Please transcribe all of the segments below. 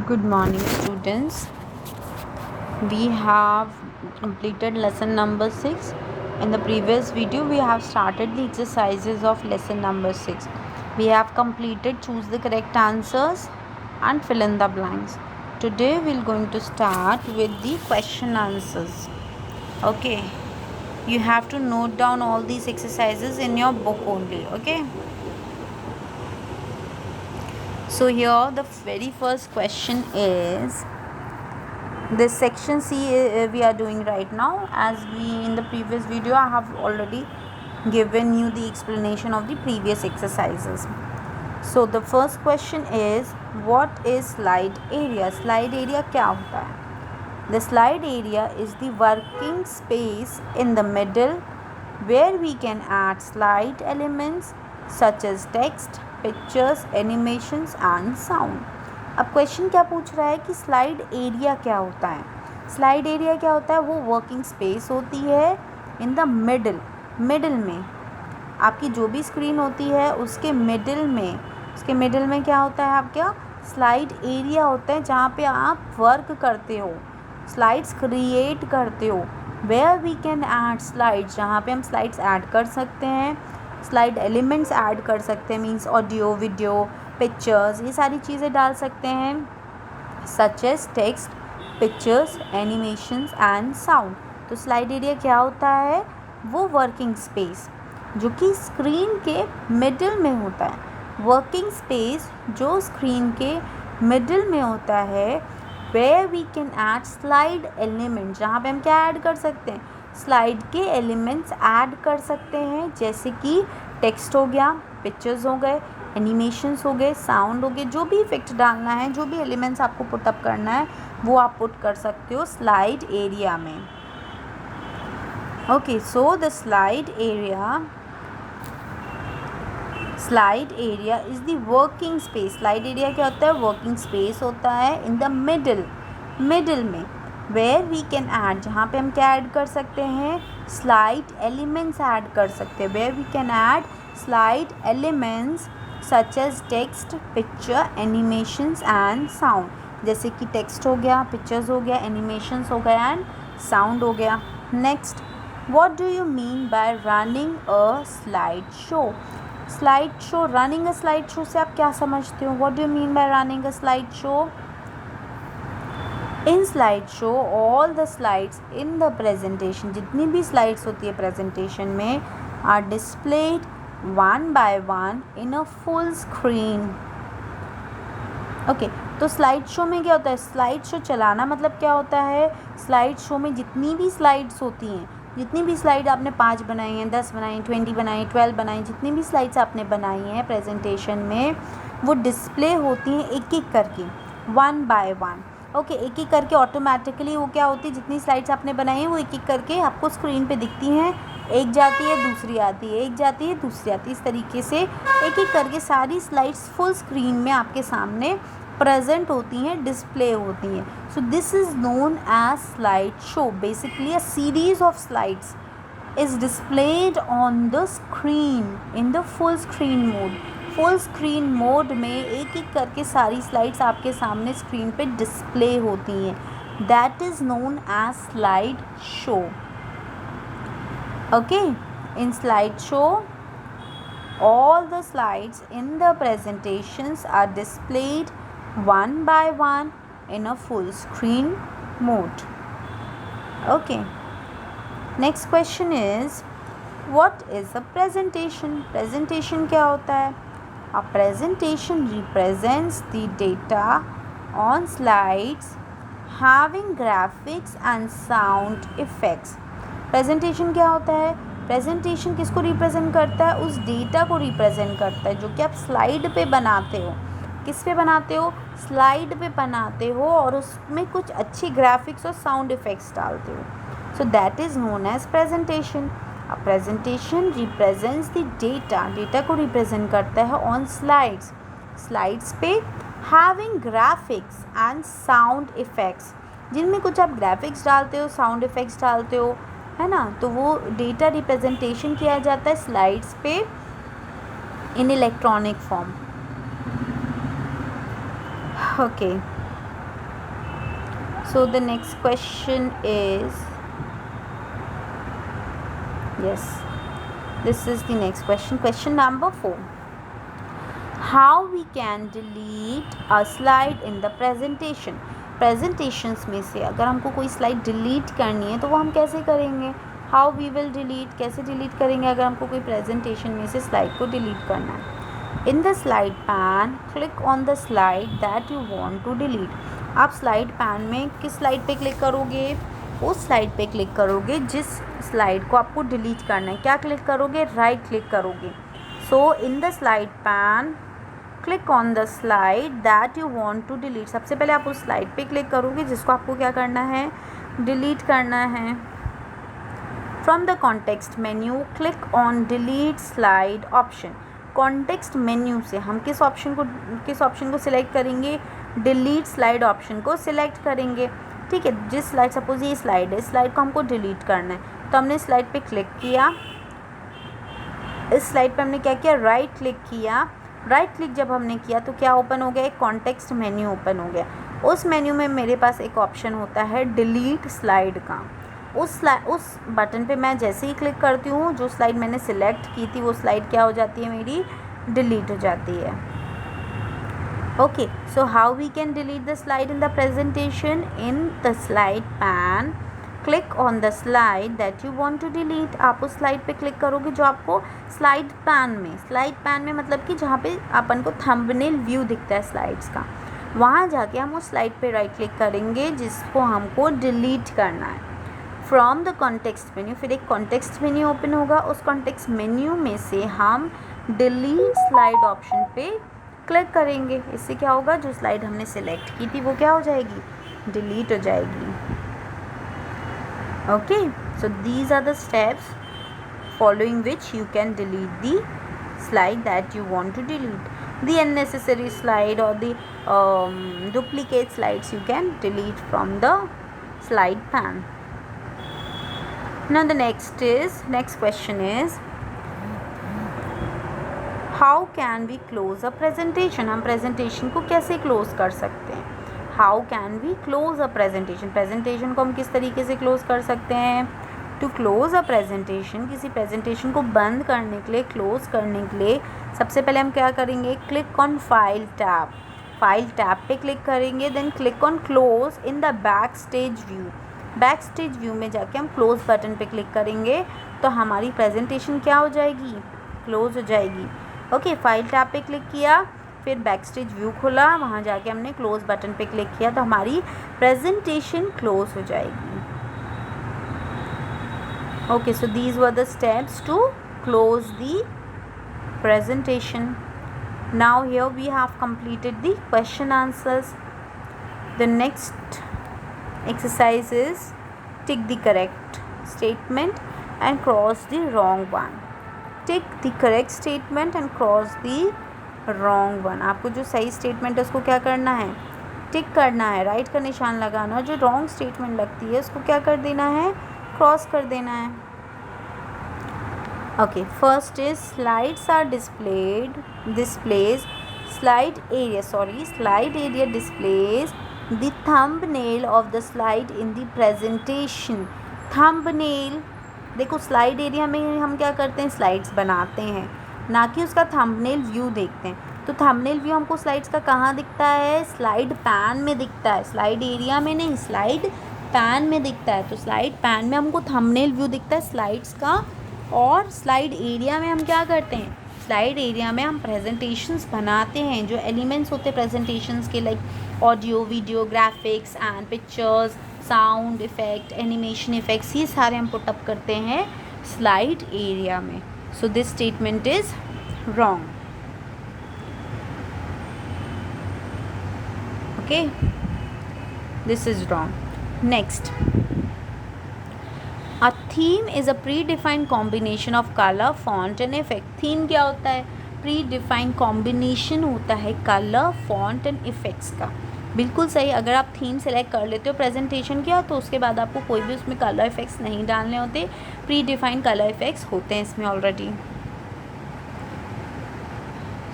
Good morning, students. We have completed lesson number 6. In the previous video, we have started the exercises of lesson number 6. We have completed choose the correct answers and fill in the blanks. Today, we're going to start with the question answers. Okay. You have to note down all these exercises in your book only. Okay. So here the very first question is this section C we are doing right now. As we in the previous video I have already given you the explanation of the previous exercises. So the first question is what is slide area? Slide area क्या होता है? The slide area is the working space in the middle where we can add slide elements such as text, pictures, animations and sound. अब question क्या पूछ रहा है कि slide area क्या होता है. स्लाइड एरिया क्या होता है? वो वर्किंग स्पेस होती है इन द मिडल में. आपकी जो भी स्क्रीन होती है उसके मिडल में क्या होता है? आपका स्लाइड एरिया होता है जहाँ पे आप वर्क करते हो, स्लाइड्स क्रिएट करते हो. Where we can add slides, जहाँ पे हम स्लाइड्स ऐड कर सकते हैं, स्लाइड एलिमेंट्स ऐड कर सकते हैं. मीन्स ऑडियो, वीडियो, पिक्चर्स, ये सारी चीज़ें डाल सकते हैं. Such as text, pictures, animations and sound. तो स्लाइड एरिया क्या होता है? वो वर्किंग स्पेस जो कि स्क्रीन के मिडल में होता है. वर्किंग स्पेस जो स्क्रीन के मिडल में होता है. Where we can add slide element, जहाँ पे हम क्या ऐड कर सकते हैं? स्लाइड के एलिमेंट्स ऐड कर सकते हैं, जैसे कि टेक्स्ट हो गया, पिक्चर्स हो गए, एनिमेशंस हो गए, साउंड हो गए. जो भी इफेक्ट डालना है, जो भी एलिमेंट्स आपको पुटअप करना है वो आप पुट कर सकते हो स्लाइड एरिया में. Okay, so the slide area is the working space. Slide area क्या होता है? वर्किंग स्पेस होता है इन द मिडल में. वेयर वी कैन ऐड, जहाँ पे हम क्या ऐड कर सकते हैं? स्लाइड एलिमेंट्स ऐड कर सकते हैं. Where we can add slide elements such as text, picture, animations and sound. जैसे कि टेक्स्ट हो गया, पिक्चर्स हो गया, एनिमेशंस हो गया एंड साउंड हो गया. Next, what do you mean by running a slide show? Slide show, running a slide show से आप क्या समझते हो? What do you mean by running a slide show? In slide show all the slides in the presentation, जितनी भी slides होती है presentation में, are displayed one by one in a full screen. Okay, तो स्लाइड शो में क्या होता है? स्लाइड शो चलाना मतलब क्या होता है? स्लाइड शो में जितनी भी स्लाइड्स होती हैं, जितनी भी स्लाइड आपने 5 बनाई हैं, 10 बनाई, 20 बनाई, 12 बनाई, जितनी भी स्लाइड्स आपने बनाई हैं प्रेजेंटेशन में, वो डिस्प्ले होती हैं एक एक करके, वन बाय वन. ओके, एक एक करके ऑटोमेटिकली वो क्या होती है? जितनी स्लाइड्स आपने बनाई हैं वो एक एक करके आपको स्क्रीन पे दिखती हैं. एक जाती है, दूसरी आती है, एक जाती है, दूसरी आती है. इस तरीके से एक एक करके सारी स्लाइड्स फुल स्क्रीन में आपके सामने प्रेजेंट होती हैं, डिस्प्ले होती हैं. So this is known as slide show. Basically a series of slides is displayed on the screen in the full screen mode. Full screen mode में एक एक करके सारी स्लाइड्स आपके सामने स्क्रीन पे डिस्प्ले होती हैं. That is known as slide show. Okay, in slide show all the slides in the presentations are displayed one by one in a full screen mode. Okay, next question is what is a presentation? Presentation क्या होता है? A presentation represents the data on slides having graphics and sound effects. Presentation क्या होता है? Presentation किसको represent करता है? उस डेटा को रिप्रेजेंट करता है जो कि आप स्लाइड पे बनाते हो. किस पे बनाते हो? स्लाइड पे बनाते हो और उसमें कुछ अच्छी ग्राफिक्स और साउंड इफ़ेक्ट्स डालते हो. So that is known as presentation. A presentation represents the data को रिप्रेजेंट करता है ऑन स्लाइड्स पे having graphics and sound effects, जिनमें कुछ आप ग्राफिक्स डालते हो, साउंड इफ़ेक्ट्स डालते हो, है ना. तो वो डेटा रिप्रेजेंटेशन किया जाता है स्लाइड्स पे इन electronic form. Okay, So the next question is, yes, this is the next question. Question number 4. How we can delete a slide in the presentation? Presentations में से अगर हमको कोई स्लाइड डिलीट करनी है तो वो हम कैसे करेंगे? हाउ वी विल डिलीट, कैसे डिलीट करेंगे अगर हमको कोई प्रेजेंटेशन में से स्लाइड को डिलीट करना है? In the slide pane click on the slide that you want to delete. आप स्लाइड पैन में किस स्लाइड पे क्लिक करोगे? उस स्लाइड पे क्लिक करोगे जिस स्लाइड को आपको डिलीट करना है। क्या क्लिक करोगे? राइट क्लिक करोगे। So in the slide pane click on the slide that you want to delete. सबसे पहले आप उस स्लाइड पे क्लिक करोगे जिसको आपको क्या करना है? डिलीट करना है। From the context menu click on delete slide option. Context menu से हम किस ऑप्शन को सिलेक्ट करेंगे? डिलीट स्लाइड ऑप्शन को सिलेक्ट करेंगे। ठीक है, जिस स्लाइड, सपोज ये स्लाइड है, इस स्लाइड को हमको डिलीट करना है तो हमने स्लाइड पे क्लिक किया। इस स्लाइड पे हमने क्या किया? राइट क्लिक किया। राइट क्लिक जब हमने किया तो क्या ओपन हो गया? एक कॉन्टेक्स्ट मेन्यू ओपन हो गया। उस मेन्यू में मेरे पास एक ऑप्शन होता है डिलीट स्लाइड का। उस बटन पे मैं जैसे ही क्लिक करती हूँ, जो स्लाइड मैंने सिलेक्ट की थी वो स्लाइड क्या हो जाती है? मेरी डिलीट हो जाती है। Okay, so how we can delete the slide in the presentation? In the slide pane click on the slide that you want to delete. आप उस स्लाइड पे क्लिक करोगे जो आपको स्लाइड पैन में मतलब कि जहाँ पे अपन को थंबनेल व्यू दिखता है स्लाइड्स का, वहाँ जाके हम उस स्लाइड पे राइट क्लिक करेंगे जिसको हमको डिलीट करना है। फ्रॉम द कॉन्टेक्स्ट मेन्यू, फिर एक कॉन्टेक्स्ट मेन्यू ओपन होगा। उस कॉन्टेक्स्ट मेन्यू में से हम डिलीट स्लाइड ऑप्शन पे क्लिक करेंगे। इससे क्या होगा? जो स्लाइड हमने सिलेक्ट की थी वो क्या हो जाएगी? डिलीट हो जाएगी। Okay, so these are the steps following which you can delete the slide that you want to delete. The unnecessary slide or the duplicate slides you can delete from the slide pan. Now the next question is, how can we close a presentation? हम presentation को कैसे close कर सकते हैं? How can we close a presentation? Presentation को हम किस तरीके से क्लोज कर सकते हैं? टू क्लोज अ प्रेजेंटेशन, किसी प्रेजेंटेशन को बंद करने के लिए, क्लोज करने के लिए सबसे पहले हम क्या करेंगे? Click on file tab. File tab पे क्लिक करेंगे, then click on close in the backstage view. Backstage view में जाके हम क्लोज बटन पे क्लिक करेंगे तो हमारी प्रेजेंटेशन क्या हो जाएगी? क्लोज हो जाएगी। ओके, फाइल टैब पे क्लिक किया, फिर बैक स्टेज व्यू खुला, वहाँ जाके हमने क्लोज बटन पे क्लिक किया तो हमारी प्रेजेंटेशन क्लोज हो जाएगी। Okay, so these were the steps to close the presentation. Now here we have completed the question answers. The next exercise is tick the correct statement and cross the wrong one. Tick the correct statement and cross the wrong one. आपको जो सही statement है उसको क्या करना है? टिक करना है, राइट का निशान लगाना। जो रॉन्ग स्टेटमेंट लगती है उसको क्या कर देना है? क्रॉस कर देना है। Okay, first is slides are displays slide area displays the thumbnail of the slide in the presentation. thumbnail, देखो स्लाइड एरिया में हम क्या करते हैं? स्लाइड्स बनाते हैं, ना कि उसका थंबनेल व्यू देखते हैं। तो थंबनेल व्यू हमको स्लाइड्स का कहाँ दिखता है? स्लाइड पैन में दिखता है, स्लाइड एरिया में नहीं, स्लाइड पैन में दिखता है। तो स्लाइड पैन में हमको थंबनेल व्यू दिखता है स्लाइड्स का, और स्लाइड एरिया में हम क्या करते हैं? स्लाइड एरिया में हम प्रेजेंटेशंस बनाते हैं। जो एलिमेंट्स होते हैं प्रेजेंटेशंस के, like audio, video, graphics and pictures, sound effect, animation effects, ये सारे हम पुट अप करते हैं स्लाइड एरिया में। So this statement is wrong. Okay, this is wrong. Next, A theme is a predefined combination of color, font and effect. Theme क्या होता है? Predefined combination होता है color, font and effects का। बिल्कुल सही। अगर आप थीम सेलेक्ट कर लेते हो प्रेजेंटेशन किया तो उसके बाद आपको कोई भी उसमें कलर इफेक्ट्स नहीं डालने होते, प्रीडिफाइंड कलर इफेक्ट्स होते हैं इसमें already.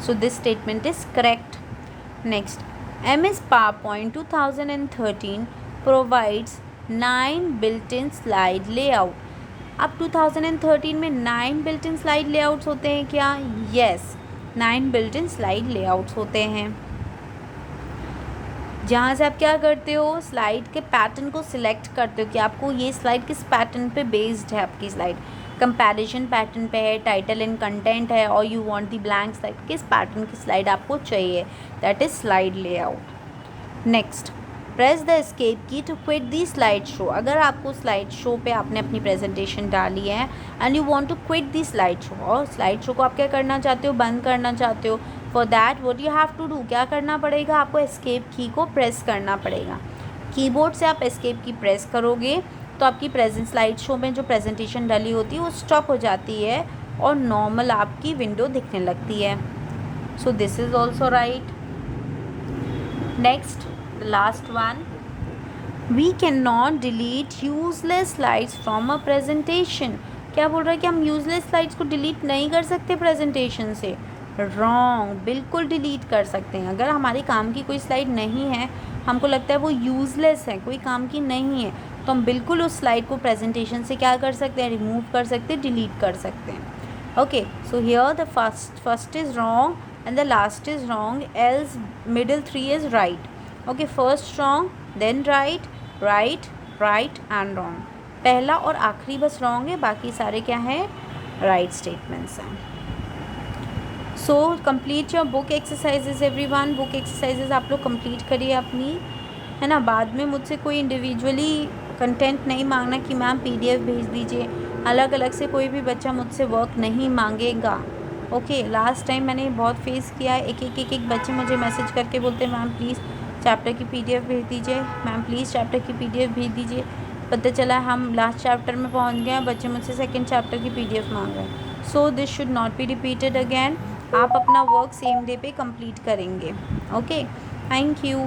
So this statement is correct. Next, MS PowerPoint 2013 provides 9 built-in slide layout. अब 2013 में 9 built-in slide layouts होते हैं क्या? Yes, 9 built-in slide layouts होते हैं, जहाँ से आप क्या करते हो, स्लाइड के पैटर्न को सिलेक्ट करते हो कि आपको ये स्लाइड किस पैटर्न पे बेस्ड है. आपकी स्लाइड कंपैरिजन पैटर्न पे है, टाइटल एंड कंटेंट है, और you want the blank slide, किस पैटर्न की स्लाइड आपको चाहिए, that is slide layout. Next, press the escape key to quit the slide show. अगर आपको स्लाइड शो पे आपने अपनी प्रेजेंटेशन डाली है and you want to quit the slide show, और स्लाइड शो को आप क्या करना चाहते हो, बंद करना चाहते हो, for that what you have to do, क्या करना पड़ेगा, आपको एस्केप की को प्रेस करना पड़ेगा. कीबोर्ड से आप एस्केप की प्रेस करोगे तो आपकी प्रेजेंट स्लाइड शो में जो प्रेजेंटेशन डाली होती है वो स्टॉप हो जाती है और नॉर्मल आपकी विंडो दिखने लगती है. So this is also right. Next, last one, we can not delete useless slides from a presentation. क्या बोल रहा है कि हम यूजलेस स्लाइड्स को डिलीट नहीं कर सकते प्रेजेंटेशन से? रॉन्ग, बिल्कुल डिलीट कर सकते हैं. अगर हमारे काम की कोई स्लाइड नहीं है, हमको लगता है वो यूजलेस है, कोई काम की नहीं है, तो हम बिल्कुल उस स्लाइड को प्रेजेंटेशन से क्या कर सकते हैं, रिमूव कर सकते हैं, डिलीट कर सकते हैं. Okay, so here the first is wrong and the last is wrong, else middle 3 is right. Okay, first wrong, then right, right, right and wrong. पहला और आखिरी बस रॉन्ग है, बाकी सारे क्या है, राइट स्टेटमेंट्स हैं. So complete your book exercises everyone. Book exercises आप लोग कंप्लीट करिए अपनी, है ना. बाद में मुझसे कोई इंडिविजुअली कंटेंट नहीं मांगना कि मैम PDF भेज दीजिए. अलग अलग से कोई भी बच्चा मुझसे वर्क नहीं मांगेगा. ओके, लास्ट टाइम मैंने बहुत फेस किया है, एक बच्चे मुझे मैसेज करके बोलते हैं मैम प्लीज़ चैप्टर की PDF भेज दीजिए, मैम प्लीज़ चैप्टर की PDF भेज दीजिए. पता चला हम लास्ट चैप्टर में पहुंच गए हैं, बच्चे मुझसे सेकंड चैप्टर की PDF मांग रहे हैं. So this should not be repeated again. आप अपना वर्क सेम डे पे कंप्लीट करेंगे. Okay, thank you.